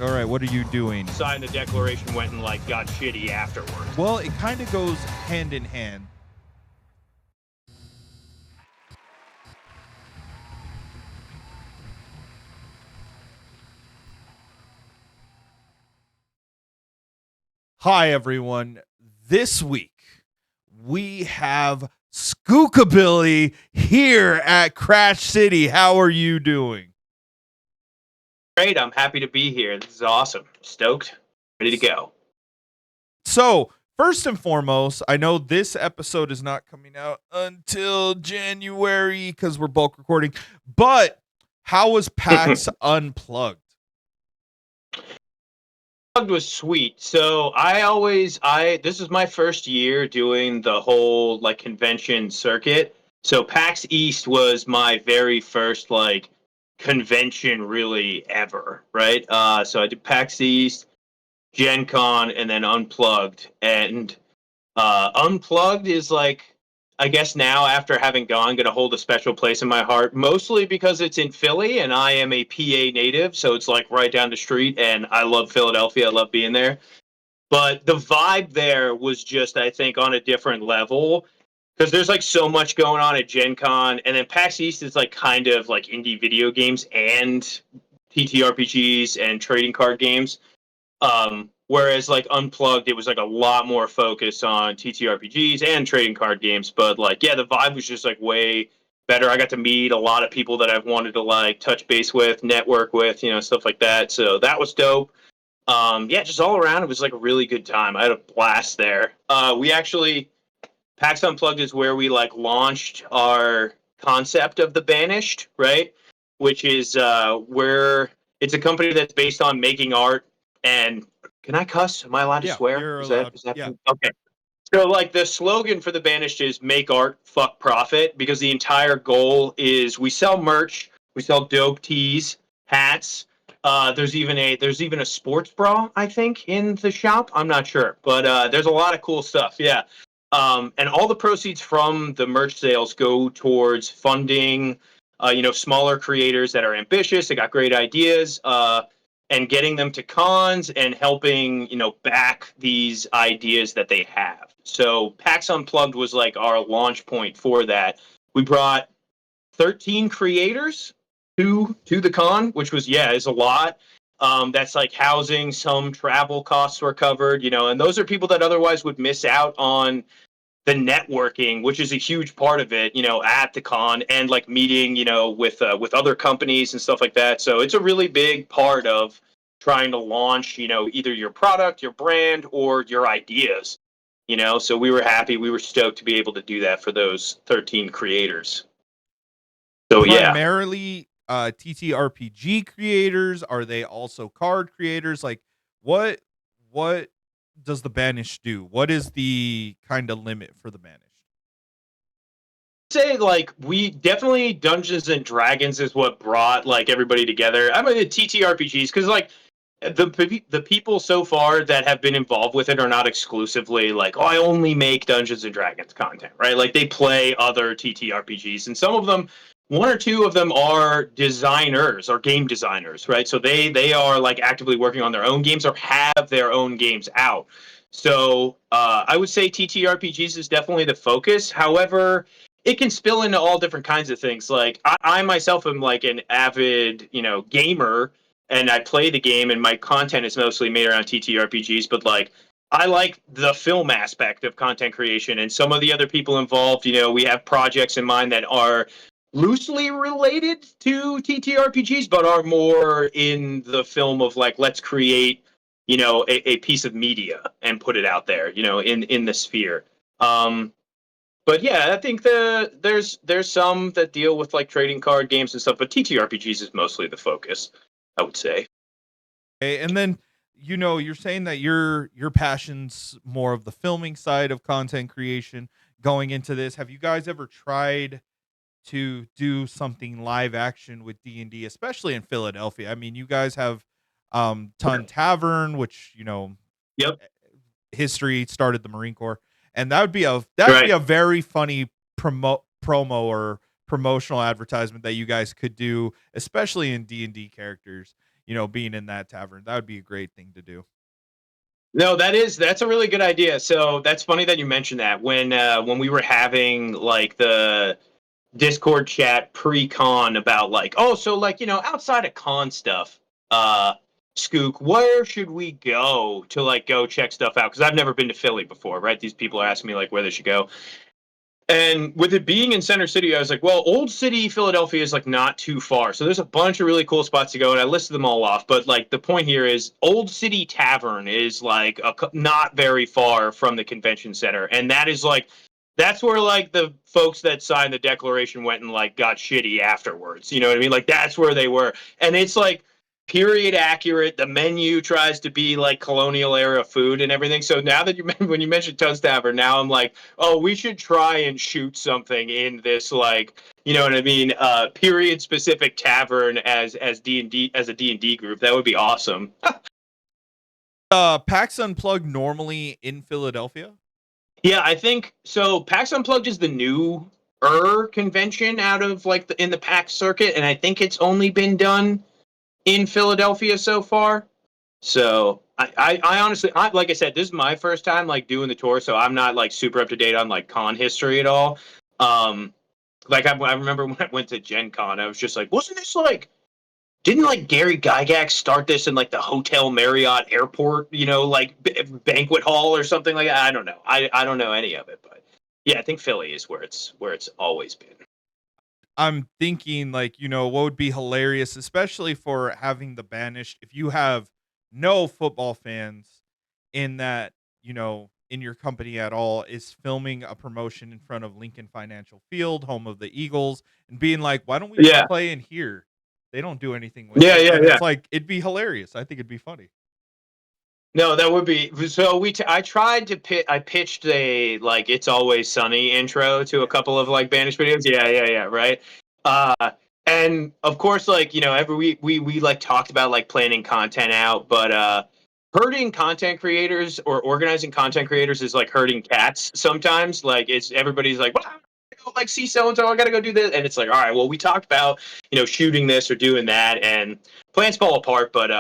All right, what are you doing? Signed the declaration, went and like got shitty afterwards. Well, it kind of goes hand in hand. Hi, everyone. This week, we have Skookillbilly here at Crash City. How are you doing? Great, I'm happy to be here. This is awesome. Stoked, ready to go. So, first and foremost, I know this episode is not coming out until January because we're bulk recording, but how was PAX Unplugged? Was sweet. So this is my first year doing the whole like convention circuit. So PAX East was my very first like convention really ever, right? So I did PAX East, Gen Con, and then Unplugged. And Unplugged is like, I guess now after having gone, going to hold a special place in my heart, mostly because it's in Philly and I am a PA native. So it's like right down the street. And I love Philadelphia. I love being there. But the vibe there was just, I think, on a different level because there's like so much going on at Gen Con. And then PAX East is like kind of like indie video games and TTRPGs and trading card games. Whereas like Unplugged, it was like a lot more focus on TTRPGs and trading card games. But like, yeah, the vibe was just like way better. I got to meet a lot of people that I've wanted to like touch base with, network with, stuff like that. So that was dope. Yeah, just all around, it was like a really good time. I had a blast there. We actually PAX Unplugged is where we like launched our concept of the Banished, right? Which is where it's a company that's based on making art. And can I cuss? Am I allowed to swear? You're Is allowed. that Yeah. okay? So like the slogan for the Banished is "Make art, fuck profit," because the entire goal is we sell merch, we sell dope tees, hats. There's even a sports bra, I think, in the shop. I'm not sure, but there's a lot of cool stuff. Yeah. And all the proceeds from the merch sales go towards funding, smaller creators that are ambitious, they got great ideas, and getting them to cons and helping, back these ideas that they have. So PAX Unplugged was like our launch point for that. We brought 13 creators to the con, which was is a lot. That's like housing, some travel costs were covered, and those are people that otherwise would miss out on the networking, which is a huge part of it, at the con and like meeting, with other companies and stuff like that. So it's a really big part of trying to launch, either your product, your brand, or your ideas. So we were happy, we were stoked to be able to do that for those 13 creators. So yeah. Primarily TTRPG creators. Are they also card creators? Like what does the Banished do? What is the kind of limit for the Banished? Say like we definitely Dungeons and Dragons is what brought like everybody together. I mean the TTRPGs because like the people so far that have been involved with it are not exclusively like, oh, I only make Dungeons and Dragons content, right? Like they play other TTRPGs, and some of them, one or two of them, are designers or game designers, right? So they are like actively working on their own games or have their own games out. So I would say TTRPGs is definitely the focus. However, it can spill into all different kinds of things. Like I myself am like an avid, gamer, and I play the game, and my content is mostly made around TTRPGs. But like, I like the film aspect of content creation, and some of the other people involved. We have projects in mind that are loosely related to TTRPGs, but are more in the film of like, let's create, a piece of media and put it out there, in the sphere. But yeah, I think there's some that deal with like trading card games and stuff, but TTRPGs is mostly the focus, I would say. Okay, and then you're saying that your passion's more of the filming side of content creation going into this. Have you guys ever tried to do something live action with D&D, especially in Philadelphia? I mean, you guys have Tavern, which, Yep. history started the Marine Corps, and that'd be Right. a very funny promo or promotional advertisement that you guys could do, especially in D&D characters. being in that tavern. That would be a great thing to do. No, that's a really good idea. So that's funny that you mentioned that. When we were having like the Discord chat pre-con about like, oh, so like, outside of con stuff, uh Skook, where should we go to like go check stuff out? Because I've never been to Philly before, right? These people are asking me like where they should go. And with it being in Center City, I was like, well, Old City, Philadelphia is like not too far. So there's a bunch of really cool spots to go, and I listed them all off. But like the point here is Old City Tavern is like not very far from the convention center. And that is like, that's where like the folks that signed the declaration went and like got shitty afterwards. You know what I mean? Like that's where they were. And it's like period accurate. The menu tries to be like colonial era food and everything. So now that when you mentioned Toast Tavern, now I'm like, oh, we should try and shoot something in this like, you know what I mean, period specific tavern as D&D as a D&D group. That would be awesome. PAX Unplugged normally in Philadelphia? Yeah, I think so. PAX Unplugged is the new convention out of like in the PAX circuit, and I think it's only been done in Philadelphia so far. So I honestly, like I said, this is my first time like doing the tour, so I'm not like super up to date on like con history at all. Like I remember when I went to Gen Con, I was just like, wasn't this like, didn't like Gary Gygax start this in like the Hotel Marriott Airport, like banquet hall or something like that? I don't know. I don't know any of it, but yeah, I think Philly is where it's always been. I'm thinking like, what would be hilarious, especially for having the Banished, if you have no football fans in that, in your company at all, is filming a promotion in front of Lincoln Financial Field, home of the Eagles, and being like, why don't we just Yeah, play in here? They don't do anything with yeah, it. yeah, And yeah. it's like, it'd be hilarious. I think it'd be funny. No, that would be so. I tried to I pitched a like "It's Always Sunny" intro to a Yeah. couple of like Banished videos. Yeah, yeah, yeah, right. Uh, and of course, like every week we like talked about like planning content out, but herding content creators or organizing content creators is like herding cats. Sometimes, like it's everybody's like, well, I gotta go, like see so and so, I gotta go do this, and it's like, all right, well, we talked about shooting this or doing that, and plans fall apart, but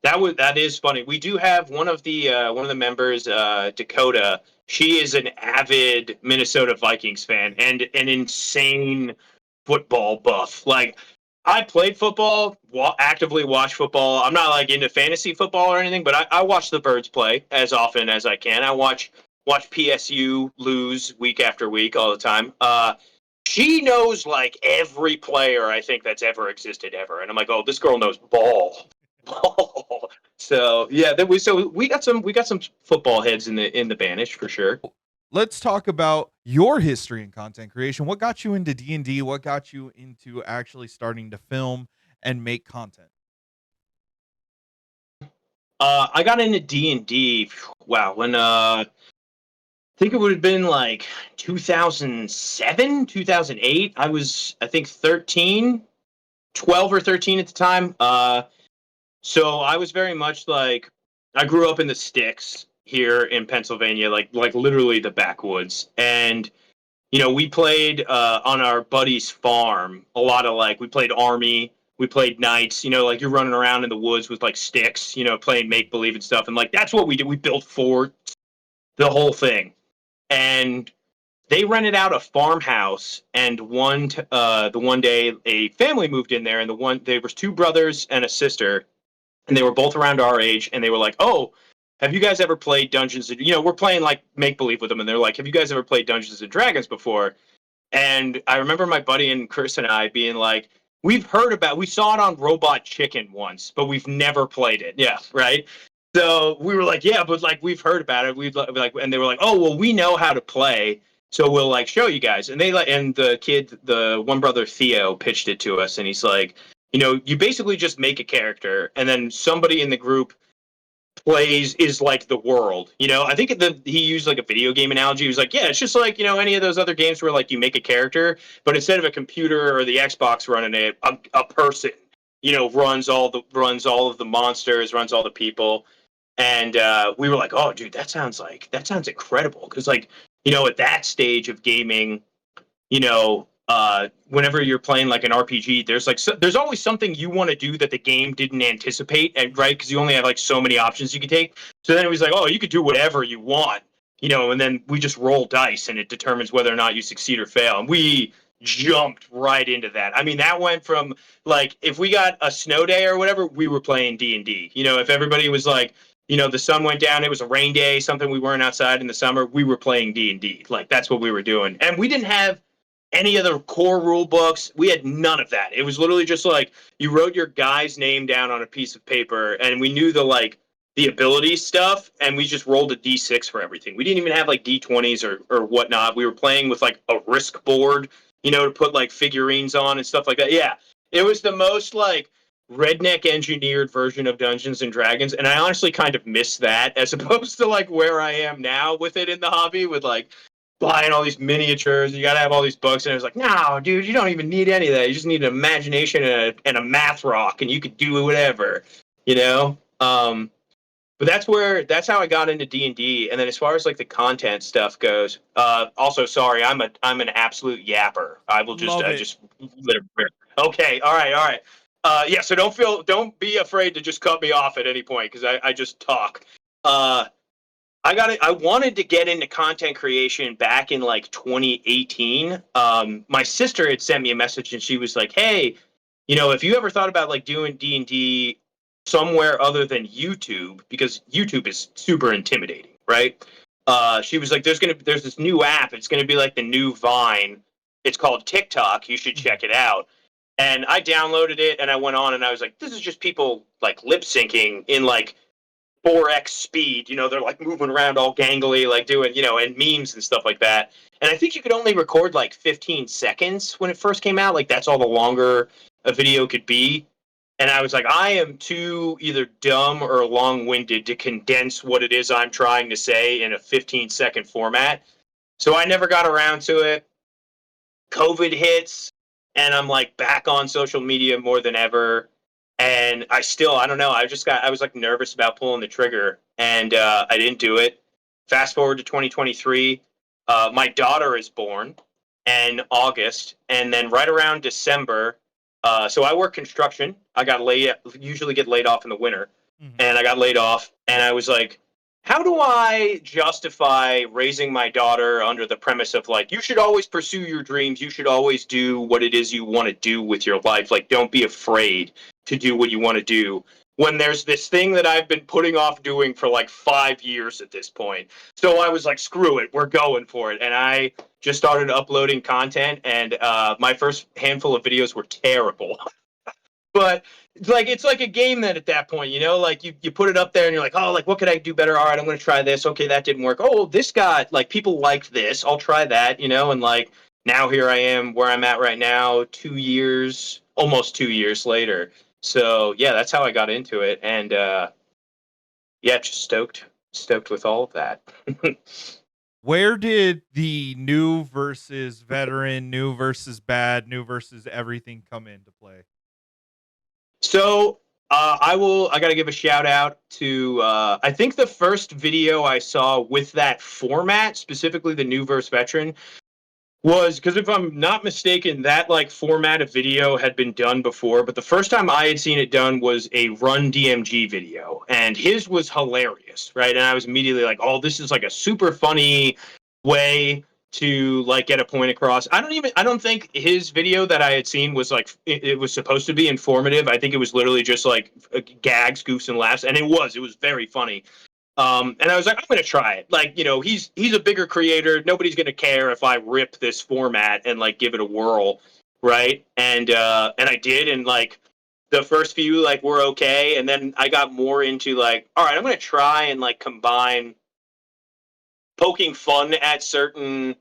that is funny. We do have one of the members, Dakota. She is an avid Minnesota Vikings fan and an insane football buff. Like I played football, actively watch football. I'm not like into fantasy football or anything, but I watch the Birds play as often as I can. I watch PSU lose week after week all the time. She knows like every player I think that's ever existed ever, and I'm like, oh, this girl knows ball. So yeah, we got some football heads in the Banish for sure. Let's talk about your history in content creation. What got you into D&D? What got you into actually starting to film and make content? I got into D&D. Wow, when I think it would have been like 2007, 2008. I was I think 13, 12 or 13 at the time. So I was very much like I grew up in the sticks here in Pennsylvania, like literally the backwoods, and we played on our buddy's farm a lot of like we played army, we played knights, like you're running around in the woods with like sticks, playing make believe and stuff, and like that's what we did. We built forts, the whole thing, and they rented out a farmhouse, and the one day a family moved in there, and there was two brothers and a sister, and they were both around our age, and they were like, "Oh, have you guys ever played Dungeons?" We're playing like make believe with them, and they're like, "Have you guys ever played Dungeons and Dragons before?" And I remember my buddy and Chris and I being like, we saw it on Robot Chicken once, but we've never played it. Yeah, right. So we were like, yeah, but like we've heard about it. We've like, and they were like, oh, well, we know how to play, so we'll like show you guys. And and the one brother Theo pitched it to us, and he's like, you basically just make a character, and then somebody in the group plays is like the world. I think he used like a video game analogy. He was like, yeah, it's just like any of those other games where like you make a character, but instead of a computer or the Xbox running it, a person runs all of the monsters, runs all the people. And we were like, oh, dude, that sounds incredible, because like at that stage of gaming, you know whenever you're playing like an RPG, there's always something you want to do that the game didn't anticipate, and right, because you only have like so many options you can take. So then it was like, oh, you could do whatever you want, and then we just roll dice and it determines whether or not you succeed or fail. And we jumped right into that. I mean, that went from like if we got a snow day or whatever, we were playing D&D. If everybody was like, the sun went down, it was a rain day, something we weren't outside in the summer, we were playing D&D. Like that's what we were doing. And we didn't have any of the core rule books. We had none of that. It was literally just like you wrote your guy's name down on a piece of paper, and we knew the ability stuff, and we just rolled a d6 for everything. We didn't even have like d20s or whatnot. We were playing with like a risk board, to put like figurines on and stuff like that. Yeah, it was the most like redneck engineered version of Dungeons and Dragons, and I honestly kind of miss that as opposed to like where I am now with it in the hobby with like buying all these miniatures. You got to have all these books. And I was like, no, dude, you don't even need any of that. You just need an imagination and a math rock, and you could do whatever, you know? But that's how I got into D&D. And then as far as like the content stuff goes, also, sorry, I'm an absolute yapper. I will just, Love it. just let it rip. Okay. All right. Yeah. So don't be afraid to just cut me off at any point, because I just talk. I wanted to get into content creation back in like 2018. My sister had sent me a message and she was like, "Hey, if you ever thought about like doing D&D somewhere other than YouTube, because YouTube is super intimidating, right?" She was like, "There's this new app. It's gonna be like the new Vine. It's called TikTok. You should check it out." And I downloaded it and I went on and I was like, "This is just people like lip syncing in like 4x speed. They're like moving around all gangly, like doing, and memes and stuff like that." And I think you could only record like 15 seconds when it first came out. Like that's all the longer a video could be. And I was like, I am too either dumb or long winded to condense what it is I'm trying to say in a 15-second format. So I never got around to it. COVID hits, and I'm like back on social media more than ever. And I don't know. I was like nervous about pulling the trigger, and I didn't do it. Fast forward to 2023, my daughter is born in August, and then right around December. So I work construction. Usually get laid off in the winter, Mhm. and I got laid off, and I was like, how do I justify raising my daughter under the premise of like, you should always pursue your dreams, you should always do what it is you want to do with your life, like don't be afraid to do what you want to do, when there's this thing that I've been putting off doing for like 5 years at this point. So I was like, screw it, we're going for it. And I just started uploading content, and my first handful of videos were terrible. But it's like a game then at that point, like you put it up there and you're like, oh, like what could I do better? All right, I'm going to try this. Okay, that didn't work. Oh, this got like people liked this. I'll try that, and like now here I am where I'm at right now, almost 2 years later. So yeah, that's how I got into it, and yeah, just stoked with all of that. Where did the new versus veteran, new versus bad, new versus everything come into play? So I got to give a shout out to I think the first video I saw with that format, specifically the new verse veteran, was because if I'm not mistaken, that like format of video had been done before, but the first time I had seen it done was a Run DMG video, and his was hilarious, right? And I was immediately like, oh, this is like a super funny way to like get a point across. I don't think his video that I had seen was like it was supposed to be informative. I think it was literally just like gags, goofs, and laughs, and it was very funny. And I was like, I'm gonna try it. Like, he's a bigger creator. Nobody's gonna care if I rip this format and like give it a whirl, right? And I did, and like the first few like were okay, and then I got more into like, all right, I'm gonna try and like combine poking fun at certain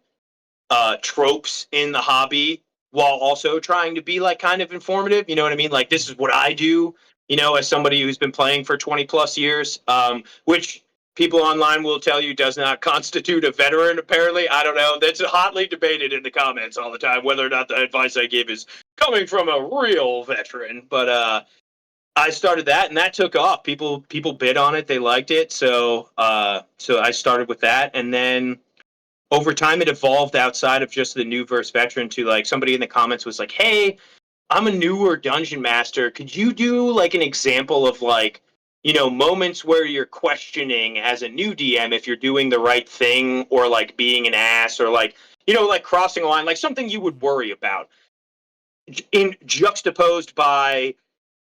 tropes in the hobby while also trying to be like kind of informative. You know what I mean? Like this is what I do, as somebody who's been playing for 20 plus years, which people online will tell you does not constitute a veteran. Apparently, I don't know. That's hotly debated in the comments all the time, whether or not the advice I give is coming from a real veteran. But I started that, and that took off. People bid on it. They liked it. So I started with that, and then over time it evolved outside of just the new verse veteran to like somebody in the comments was like, hey, I'm a newer dungeon master. Could you do like an example of like, moments where you're questioning as a new DM if you're doing the right thing or like being an ass or like, like crossing a line, like something you would worry about in juxtaposed by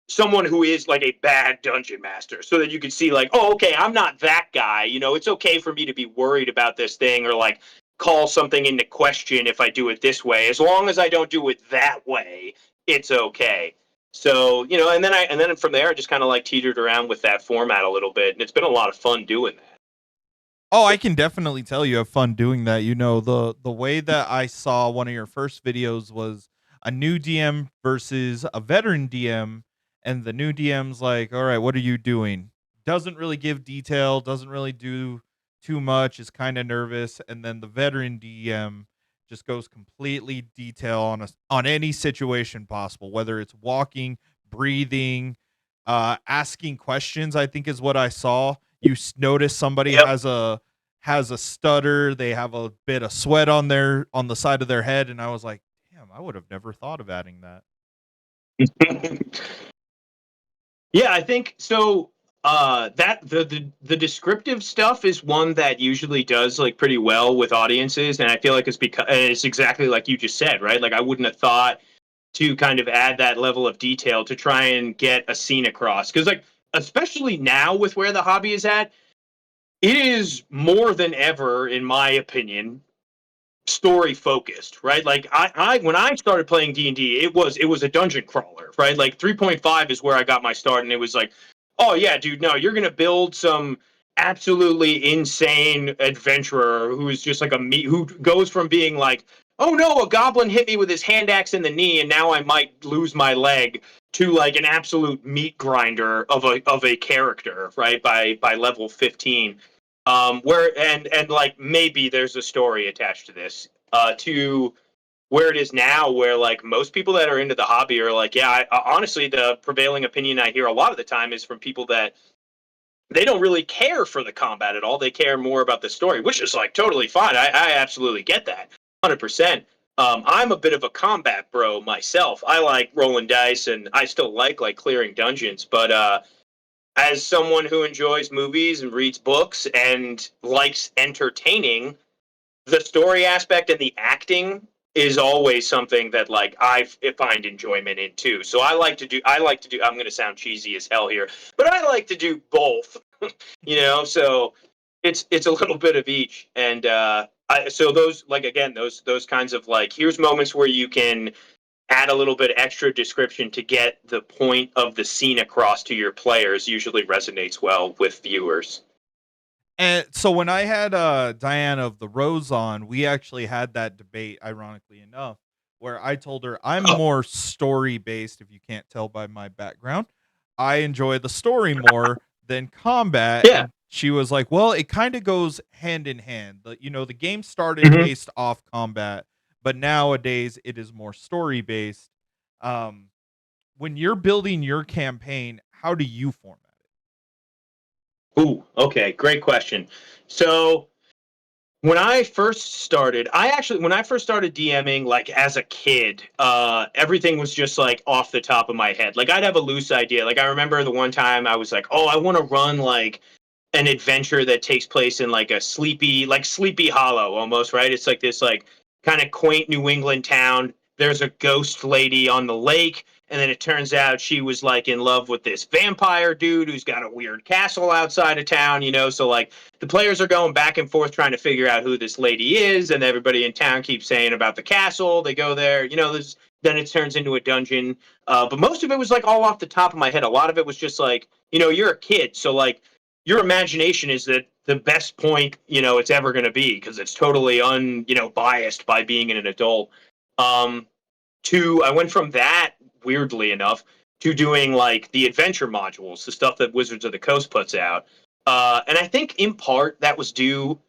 someone who is like a bad dungeon master so that you could see like, oh, okay, I'm not that guy. It's okay for me to be worried about this thing or like call something into question if I do it this way. As long as I don't do it that way, it's okay. So, and then from there I just kind of like teetered around with that format a little bit, and it's been a lot of fun doing that. Oh, I can definitely tell you have fun doing that. The way that I saw one of your first videos was a new DM versus a veteran DM, and the new DM's like, "All right, what are you doing?" Doesn't really give detail, doesn't really do too much, is kind of nervous, and then the veteran DM just goes completely detail on any situation possible, whether it's walking, breathing, asking questions. I think is what I saw. Notice somebody Yep. has a stutter, they have a bit of sweat on the side of their head, and I was like, "Damn, I would have never thought of adding that." Yeah, I think so. That the descriptive stuff is one that usually does like pretty well with audiences, and I feel like it's exactly like you just said, right? Like I wouldn't have thought to kind of add that level of detail to try and get a scene across, because like especially now with where the hobby is at, it is more than ever, in my opinion, story focused, right? Like I when I started playing D&D, it was a dungeon crawler, right? Like 3.5 is where I got my start, and it was like, oh yeah, dude, no, you're gonna build some absolutely insane adventurer who is just like who goes from being like, oh no, a goblin hit me with his hand axe in the knee and now I might lose my leg, to like an absolute meat grinder of a character, right? By level 15. Where and like maybe there's a story attached to this, to where it is now, where like most people that are into the hobby are like, yeah, honestly, the prevailing opinion I hear a lot of the time is from people that they don't really care for the combat at all. They care more about the story, which is like totally fine. I absolutely get that, 100%. I'm a bit of a combat bro myself. I like rolling dice, and I still like clearing dungeons, but as someone who enjoys movies and reads books and likes entertaining, the story aspect and the acting is always something that like I find enjoyment in too. So I like to do I'm going to sound cheesy as hell here, but I like to do both. So it's a little bit of each, and so those, like, again, those kinds of like, here's moments where you can add a little bit extra description to get the point of the scene across to your players usually resonates well with viewers. And so when I had Diana of the Rose on, we actually had that debate, ironically enough, where I told her I'm Oh, more story based. If you can't tell by my background, I enjoy the story more than combat. yeah. And she was like, "Well, it kind of goes hand in hand. The game started Hmm. based off combat, but nowadays it is more story based." Um, when you're building your campaign, how do you format Ooh, okay, great question. So when I first started DMing, like as a kid, everything was just like off the top of my head. Like I'd have a loose idea. Like I remember the one time I was like, oh, I want to run like an adventure that takes place in like Sleepy Hollow almost, right? It's like this like kind of quaint New England town. There's a ghost lady on the lake, and then it turns out she was like in love with this vampire dude who's got a weird castle outside of town. So like the players are going back and forth trying to figure out who this lady is, and everybody in town keeps saying about the castle. They go there, then it turns into a dungeon. But most of it was like all off the top of my head. A lot of it was just like, you're a kid, so like your imagination is the best point it's ever going to be, because it's totally biased by being an adult. Um, to I went from that, weirdly enough, to doing like the adventure modules, the stuff that Wizards of the Coast puts out. And I think in part that was due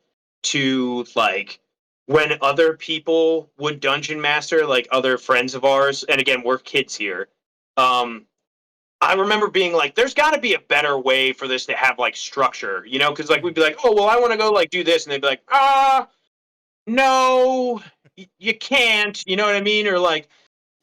to like when other people would dungeon master, like other friends of ours, and again, we're kids here. Um, I remember being like, there's got to be a better way for this to have like structure, because like it? we'd be like, oh, well, I want to go like do this. And they'd be like, ah. no, you can't. You know what I mean? Or like,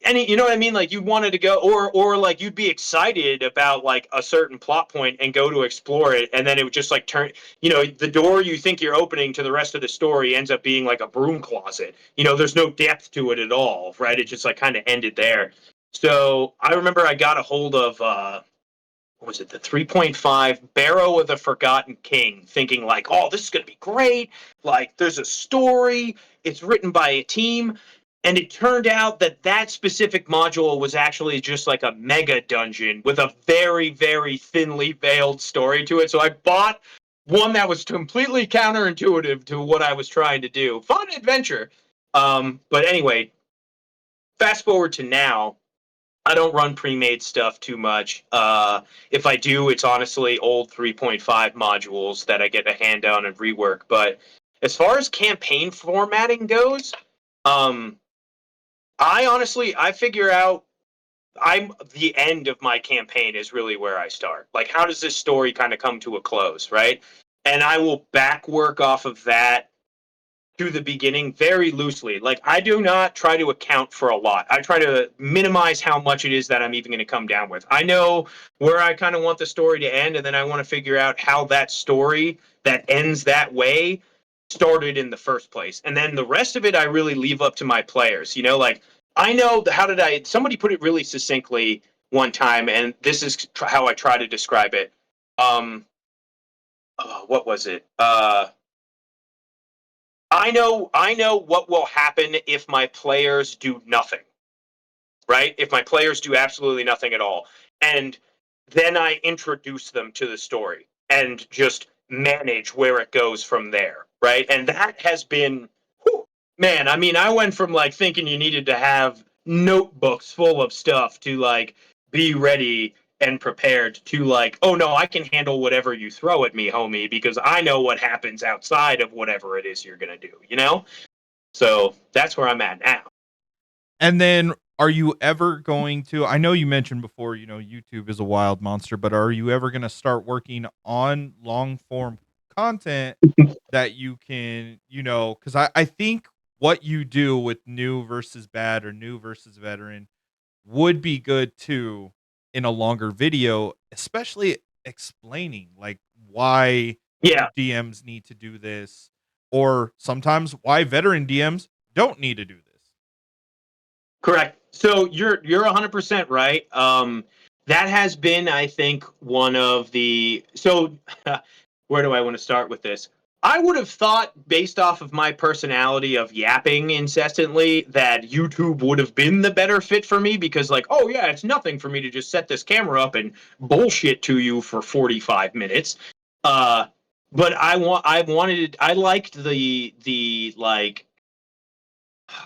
you know what I mean? Like you wanted to go, or like you'd be excited about like a certain plot point and go to explore it, and then it would just like turn, the door you think you're opening to the rest of the story ends up being like a broom closet. There's no depth to it at all, right? It just like kind of ended there. So I remember I got a hold of what was it, the 3.5 Barrow of the Forgotten King, thinking like, oh, this is gonna be great. Like, there's a story. It's written by a team. And it turned out that that specific module was actually just like a mega dungeon with a very, very thinly veiled story to it. So I bought one that was completely counterintuitive to what I was trying to do. Fun adventure. But anyway, fast forward to now. I don't run pre-made stuff too much. If I do, it's honestly old 3.5 modules that I get a hand down and rework. But as far as campaign formatting goes, um, I figure out I'm the end of my campaign is really where I start. Like, how does this story kind of come to a close, right? And I will back work off of that to the beginning very loosely. Like, I do not try to account for a lot. I try to minimize how much it is that I'm even going to come down with. I know where I kind of want the story to end, and then I want to figure out how that story that ends that way started in the first place. And then the rest of it, I really leave up to my players. Like, I know somebody put it really succinctly one time, and this is how I try to describe it. What was it? I know what will happen if my players do nothing, right? If my players do absolutely nothing at all. And then I introduce them to the story and just manage where it goes from there, right? And that has been, whew, man, I mean, I went from like thinking you needed to have notebooks full of stuff to like be ready and prepared to like, oh no, I can handle whatever you throw at me, homie, because I know what happens outside of whatever it is you're going to do? So that's where I'm at now. And then are you ever going to, I know you mentioned before, YouTube is a wild monster, but are you ever going to start working on long form content that you can, cuz I think what you do with new versus bad or new versus veteran would be good too in a longer video, especially explaining like why new Yeah, DMs need to do this or sometimes why veteran DMs don't need to do this. correct. So you're 100% right. That has been, I think, one of the so where do I want to start with this? I would have thought, based off of my personality of yapping incessantly, that YouTube would have been the better fit for me because, like, oh yeah, it's nothing for me to just set this camera up and bullshit to you for 45 minutes. Uh, but I liked the like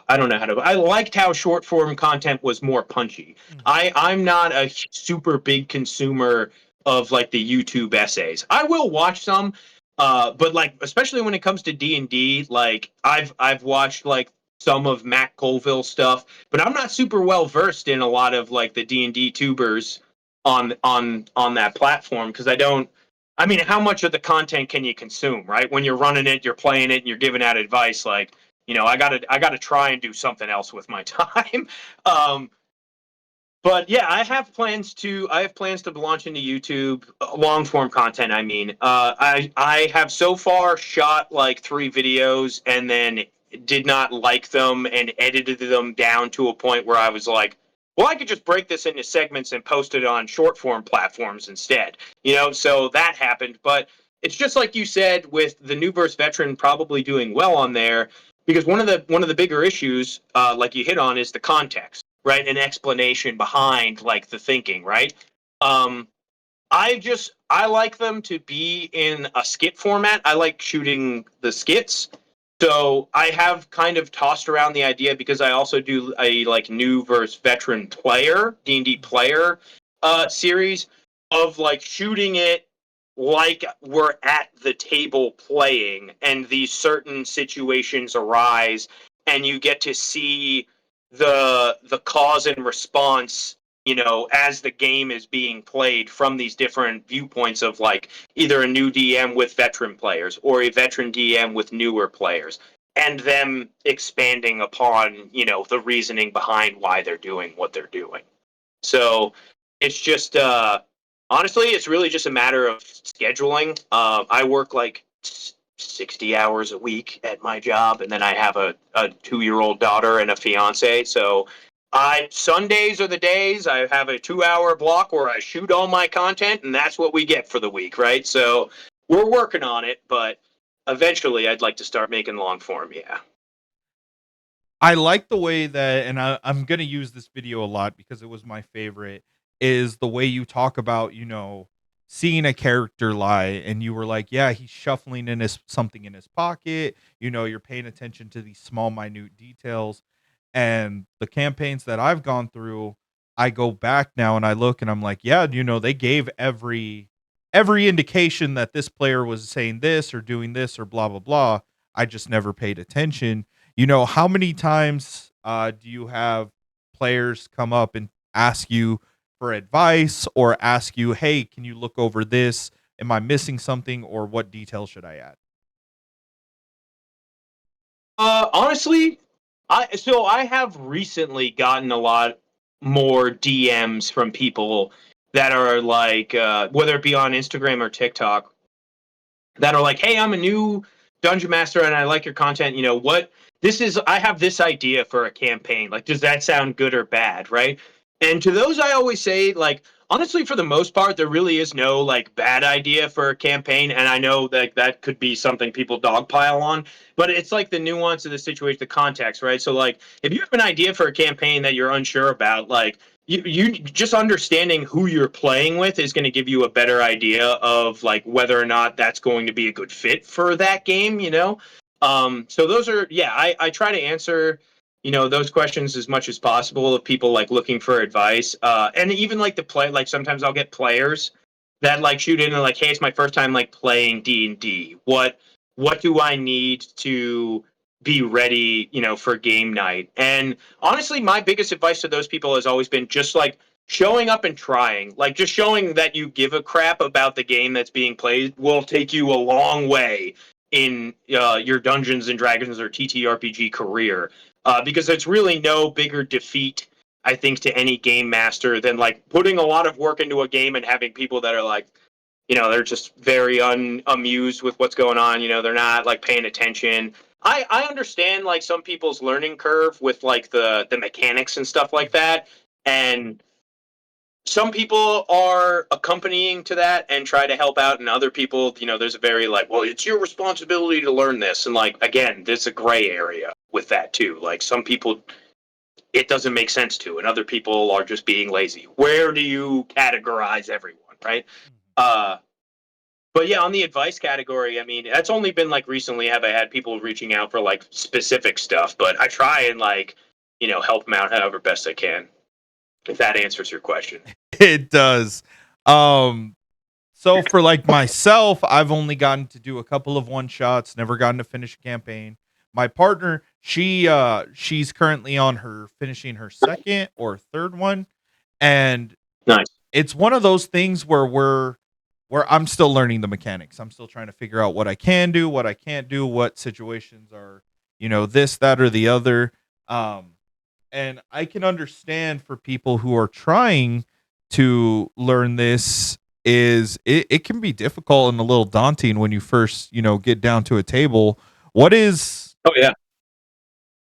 I don't know how to. I liked how short form content was more punchy. Mhm. I'm not a super big consumer of like the YouTube essays. I will watch some, but like especially when it comes to D&D, like I've watched like some of Matt Colville stuff, but I'm not super well versed in a lot of like the D&D tubers on that platform because I don't. I mean, how much of the content can you consume, right? When you're running it, you're playing it, and you're giving out advice. Like, I gotta try and do something else with my time. um, but yeah, I have plans to launch into YouTube long form content. I mean, I have so far shot like 3 videos and then did not like them and edited them down to a point where I was like, well, I could just break this into segments and post it on short form platforms instead. So that happened. But it's just like you said, with the new verse veteran probably doing well on there, because one of the bigger issues, like you hit on, is the context, right? An explanation behind like the thinking, right? Um, I like them to be in a skit format. I like shooting the skits. So I have kind of tossed around the idea because I also do a like new versus veteran player D&D player series of like shooting it like we're at the table playing and these certain situations arise and you get to see the cause and response, as the game is being played from these different viewpoints of like either a new DM with veteran players or a veteran DM with newer players. and them expanding upon, the reasoning behind why they're doing what they're doing. So it's just honestly, it's really just a matter of scheduling. I work like 60 hours a week at my job, and then I have a 2-year-old daughter and a fiance. So I Sundays are the days I have a 2-hour block where I shoot all my content, and that's what we get for the week, right? So we're working on it, but eventually I'd like to start making long form. Yeah. I like the way that, and I'm gonna use this video a lot because it was my favorite. Is the way you talk about, seeing a character lie, and you were like, yeah, he's shuffling in his something in his pocket. You're paying attention to these small, minute details. And the campaigns that I've gone through, I go back now and I look and I'm like, yeah, they gave every indication that this player was saying this or doing this or blah blah blah. I just never paid attention. How many times do you have players come up and ask you for advice or ask you, hey, can you look over this? Am I missing something, or what detail should I add? Honestly, I have recently gotten a lot more DMs from people that are like, whether it be on Instagram or TikTok, that are like, "Hey, I'm a new dungeon master and I like your content. What this is? I have this idea for a campaign. Like, does that sound good or bad, right?" And to those, I always say, like, honestly, for the most part, there really is no like bad idea for a campaign. And I know that that could be something people dogpile on, but it's like the nuance of the situation, the context, right? So, like, if you have an idea for a campaign that you're unsure about, like, you just understanding who you're playing with is going to give you a better idea of like whether or not that's going to be a good fit for that game. So those are, yeah, I try to answer those questions as much as possible of people like looking for advice, and even like the play, like sometimes I'll get players that like shoot in and like, hey, it's my first time like playing D&D. What do I need to be ready, for game night? And honestly, my biggest advice to those people has always been just like showing up and trying, like just showing that you give a crap about the game that's being played will take you a long way in your Dungeons and Dragons or TTRPG career, because it's really no bigger defeat, I think, to any game master than like putting a lot of work into a game and having people that are like, they're just very unamused with what's going on. They're not like paying attention. I understand like some people's learning curve with like the mechanics and stuff like that. And some people are accompanying to that and try to help out, and other people, there's a very like, well, it's your responsibility to learn this. And like, again, there's a gray area with that too. Like some people it doesn't make sense to, and other people are just being lazy. Where do you categorize everyone, right? Uh but yeah, on the advice category, I mean, that's only been like recently have I had people reaching out for like specific stuff, but I try and like, help them out however best I can. If that answers your question. It does. Um, so for like myself, I've only gotten to do a couple of one shots, never gotten to finish a campaign. My partner, she's currently on her finishing her second or third one, and Nice. it's one of those things where I'm still learning the mechanics. I'm still trying to figure out what I can do, what I can't do, what situations are, this, that, or the other. Um, and I can understand for people who are trying to learn this, it can be difficult and a little daunting when you first, get down to a table. What is Oh yeah.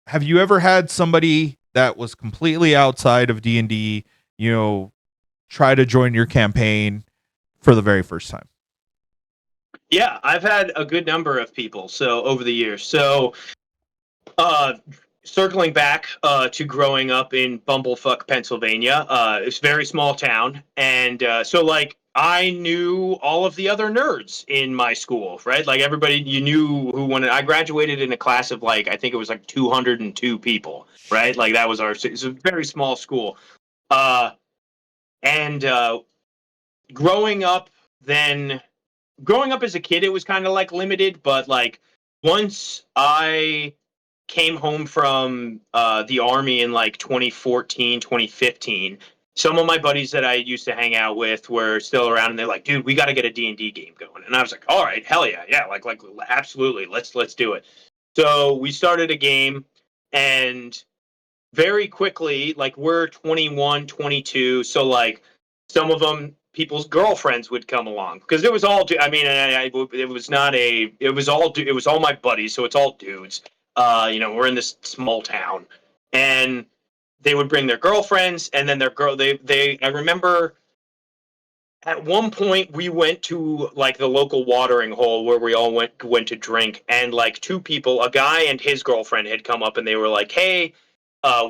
Have you ever had somebody that was completely outside of D&D, you know, try to join your campaign for the very first time? Yeah, I've had a good number of people so over the years. So uh circling back to growing up in Bumblefuck, Pennsylvania, it's a very small town, and so like I knew all of the other nerds in my school, right? Like everybody, you knew who wanted. I graduated in a class of like I think it was like 202 people, right? Like that was it's a very small school. Uh, and growing up, then growing up as a kid, it was kind of like limited, but like once I came home from the army in like 2014, 2015, some of my buddies that I used to hang out with were still around, and they're like, dude, we got to get a D&D game going. And I was like, all right, hell yeah. Yeah. Like absolutely. Let's do it. So we started a game, and very quickly, like we're 21, 22, so like some of them, people's girlfriends would come along because it was all. I mean, it was not a. It was all. It was all my buddies, so it's all dudes. We're in this small town, and they would bring their girlfriends, and then their girl. They. I remember at one point we went to like the local watering hole where we all went to drink, and like two people, a guy and his girlfriend, had come up and they were like, hey,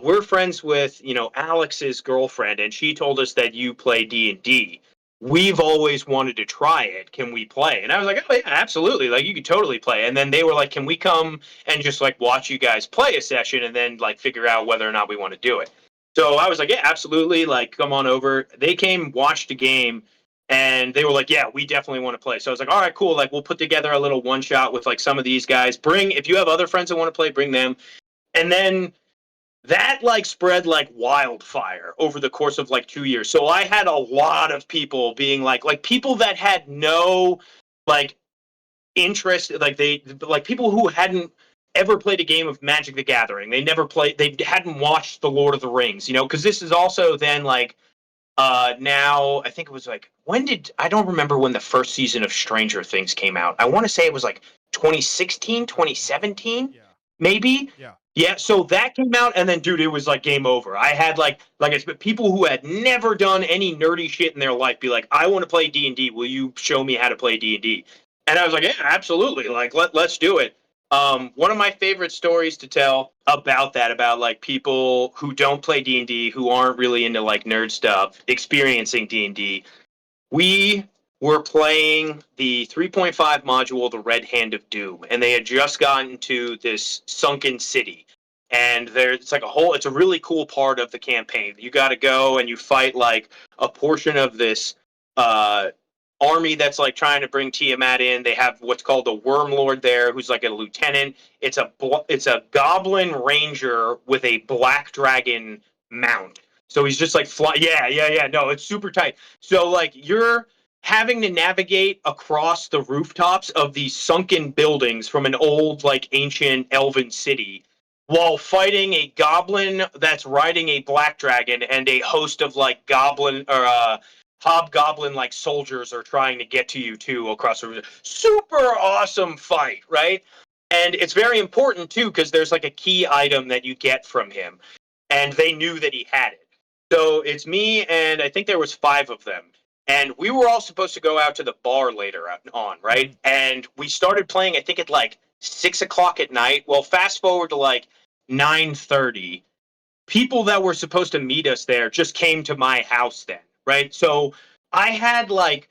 we're friends with Alex's girlfriend, and she told us that you play D&D. We've always wanted to try it. Can we play? And I was like, oh yeah, absolutely, like you could totally play. And then they were like, can we come and just like watch you guys play a session and then like figure out whether or not we want to do it? So I was like, yeah, absolutely, like come on over. They came, watched a game, and they were like, yeah, we definitely want to play. So I was like, all right, cool, like we'll put together a little one shot with like some of these guys. Bring, if you have other friends that want to play, bring them. And then that like spread like wildfire over the course of like 2 years. So I had a lot of people being like people that had no like interest, like they, like people who hadn't ever played a game of Magic the Gathering. They never played, they hadn't watched The Lord of the Rings, because this is also then like now I think it was like, when did, I don't remember when the first season of Stranger Things came out. I want to say it was like 2016, 2017, Yeah. maybe. Yeah. Yeah, so that came out, and then dude, it was like game over. I had like I said, people who had never done any nerdy shit in their life be like, I want to play D&D. Will you show me how to play D&D? And I was like, yeah, absolutely. Like let's do it. One of my favorite stories to tell about that, about like people who don't play D&D, who aren't really into like nerd stuff, experiencing D&D. We were playing the 3.5 module, the Red Hand of Doom, and they had just gotten to this sunken city. And it's like it's a really cool part of the campaign. You got to go and you fight like a portion of this uh, army that's like trying to bring Tiamat in. They have what's called a Worm Lord there, who's like a lieutenant. It's a Goblin Ranger with a Black Dragon mount. So he's just like fly. Yeah, yeah, yeah. No, it's super tight. So like you're having to navigate across the rooftops of these sunken buildings from an old like ancient elven city while fighting a goblin that's riding a black dragon, and a host of like goblin or hobgoblin like soldiers are trying to get to you too across the roof. Super awesome fight, right? And it's very important too because there's like a key item that you get from him, and they knew that he had it. So it's me, and I think there was 5 of them. And we were all supposed to go out to the bar later on, right? Mhm. And we started playing, I think, at like 6 o'clock at night. Well, fast forward to like 9:30. People that were supposed to meet us there just came to my house then, right? So I had like,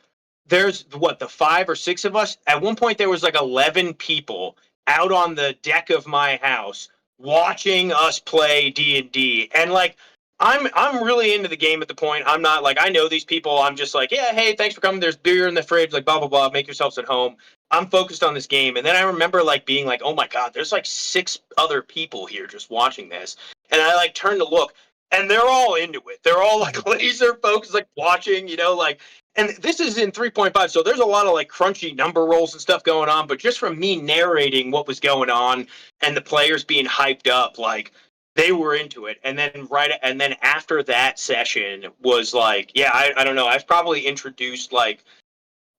there's what, the 5 or 6 of us. At one point, there was like 11 people out on the deck of my house watching us play D&D. And like, I'm really into the game at the point. I'm not like, I know these people. I'm just like, yeah, hey, thanks for coming. There's beer in the fridge, like blah blah blah. Make yourselves at home. I'm focused on this game. And then I remember like being like, oh my god, there's like 6 other people here just watching this. And I like turned to look, and they're all into it. They're all like laser focused, like watching, like. And this is in 3.5, so there's a lot of like crunchy number rolls and stuff going on. But just from me narrating what was going on and the players being hyped up, like they were into it. And then after that session was like, yeah, I don't know. I've probably introduced like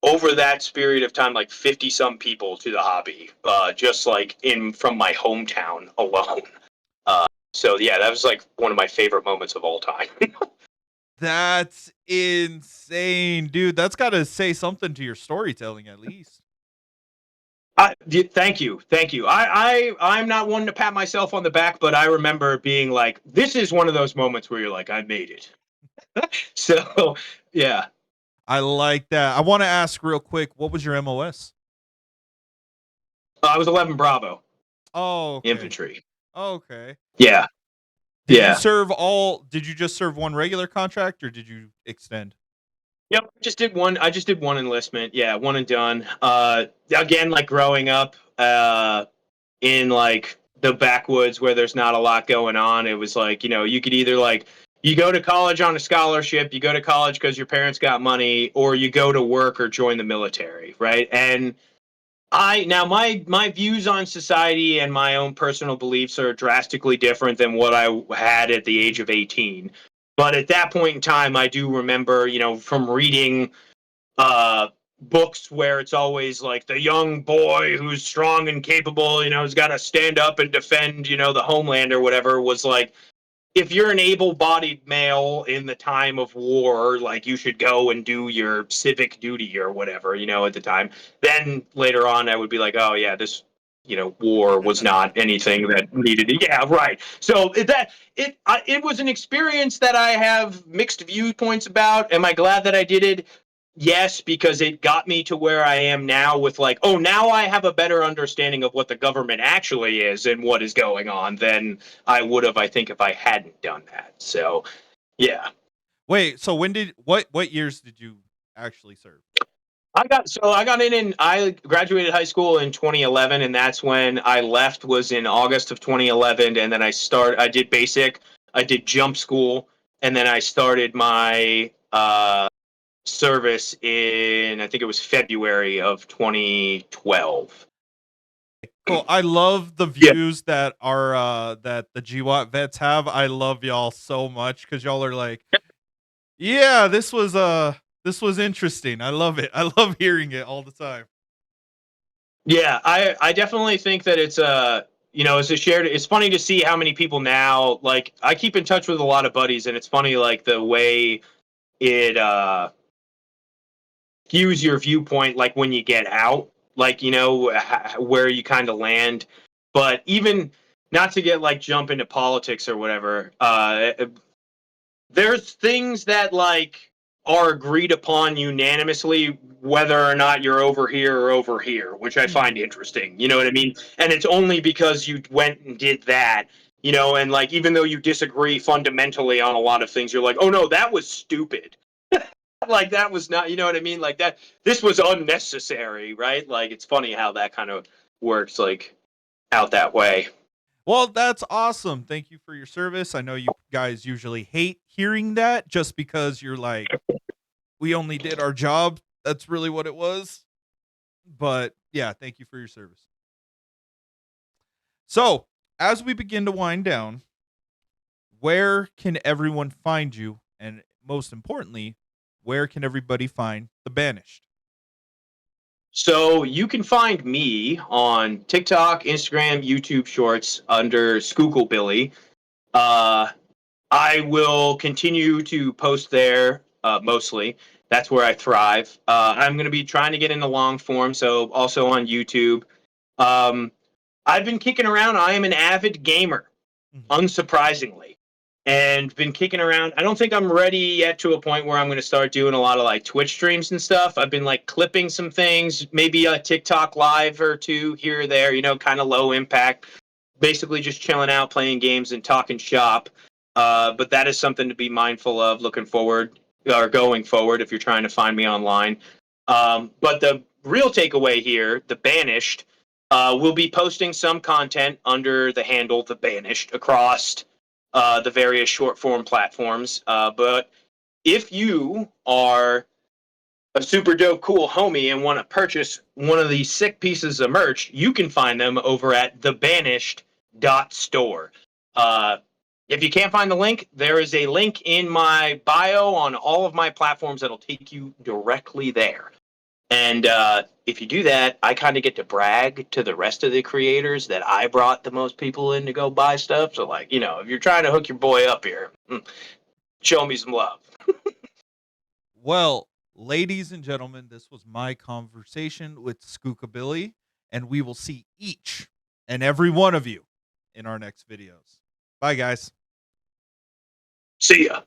over that period of time like 50 some people to the hobby, just like in from my hometown alone. So yeah, that was like one of my favorite moments of all time. That's insane, dude. That's got to say something to your storytelling, at least. Thank you, thank you. I'm not one to pat myself on the back, but I remember being like, this is one of those moments where you're like, I made it. So yeah, I like that. I want to ask real quick, what was your MOS? I was 11 Bravo Oh, okay. infantry. Okay. Yeah, Did you yeah. serve all? Did you just serve one regular contract, or did you extend? Yep, just did one. I just did one enlistment. Yeah, one and done. Again, like growing up, in like the backwoods where there's not a lot going on. It was like, you could either like you go to college on a scholarship, you go to college because your parents got money, or you go to work or join the military, right? And My views on society and my own personal beliefs are drastically different than what I had at the age of 18. But at that point in time, I do remember, from reading uh, books where it's always like the young boy who's strong and capable, who's got to stand up and defend, the homeland or whatever, was like, if you're an able-bodied male in the time of war, like you should go and do your civic duty or whatever, at the time. Then later on, I would be like, oh yeah, this, war was not anything that needed to. Yeah, right. So it was an experience that I have mixed viewpoints about. Am I glad that I did it? Yes, because it got me to where I am now with like, oh, now I have a better understanding of what the government actually is and what is going on than I would have, I think, if I hadn't done that. So, yeah. Wait, so what years did you actually serve? I graduated high school in 2011, and that's when I left was in August of 2011, and then I did basic, I did jump school, and then I started my service in, I think it was February of 2012. Cool. I love the Yeah. views that are that the GWAT vets have. I love y'all so much because y'all are like, yeah, this was interesting. I love it. I love hearing it all the time. Yeah, I definitely think that it's funny to see how many people now, like, I keep in touch with a lot of buddies, and it's funny, like, the way it skews your viewpoint, like, when you get out, like, where you kind of land. But even, not to get, like, jump into politics or whatever, there's things that like are agreed upon unanimously whether or not you're over here or over here, which I find Mhm. interesting. You know what I mean? And it's only because you went and did that, and like even though you disagree fundamentally on a lot of things, you're like, "Oh no, that was stupid." Like that was not, you know what I mean? Like that this was unnecessary, right? Like it's funny how that kind of works like out that way. Well, that's awesome. Thank you for your service. I know you guys usually hate hearing that just because you're like, we only did our job. That's really what it was. But yeah, thank you for your service. So, as we begin to wind down, where can everyone find you? And most importantly, where can everybody find the Banished? So you can find me on TikTok, Instagram, YouTube Shorts under Skookillbilly. Uh, I will continue to post there mostly. That's where I thrive. I'm going to be trying to get into long form, so also on YouTube. Um, I've been kicking around. I am an avid gamer, Mhm. unsurprisingly, and been kicking around. I don't think I'm ready yet to a point where I'm going to start doing a lot of like Twitch streams and stuff. I've been like clipping some things, maybe a TikTok live or two here or there, kind of low impact. Basically just chilling out, playing games and talking shop. But that is something to be mindful of looking forward or going forward if you're trying to find me online. But the real takeaway here, the Banished, we'll be posting some content under the handle The Banished across the various short form platforms. But if you are a super dope, cool homie and want to purchase one of these sick pieces of merch, you can find them over at thebanished.store. Uh, if you can't find the link, there is a link in my bio on all of my platforms that'll take you directly there. And if you do that, I kind of get to brag to the rest of the creators that I brought the most people in to go buy stuff. So, like, if you're trying to hook your boy up here, show me some love. Well, ladies and gentlemen, this was my conversation with Skookillbilly, and we will see each and every one of you in our next videos. Bye, guys. See ya.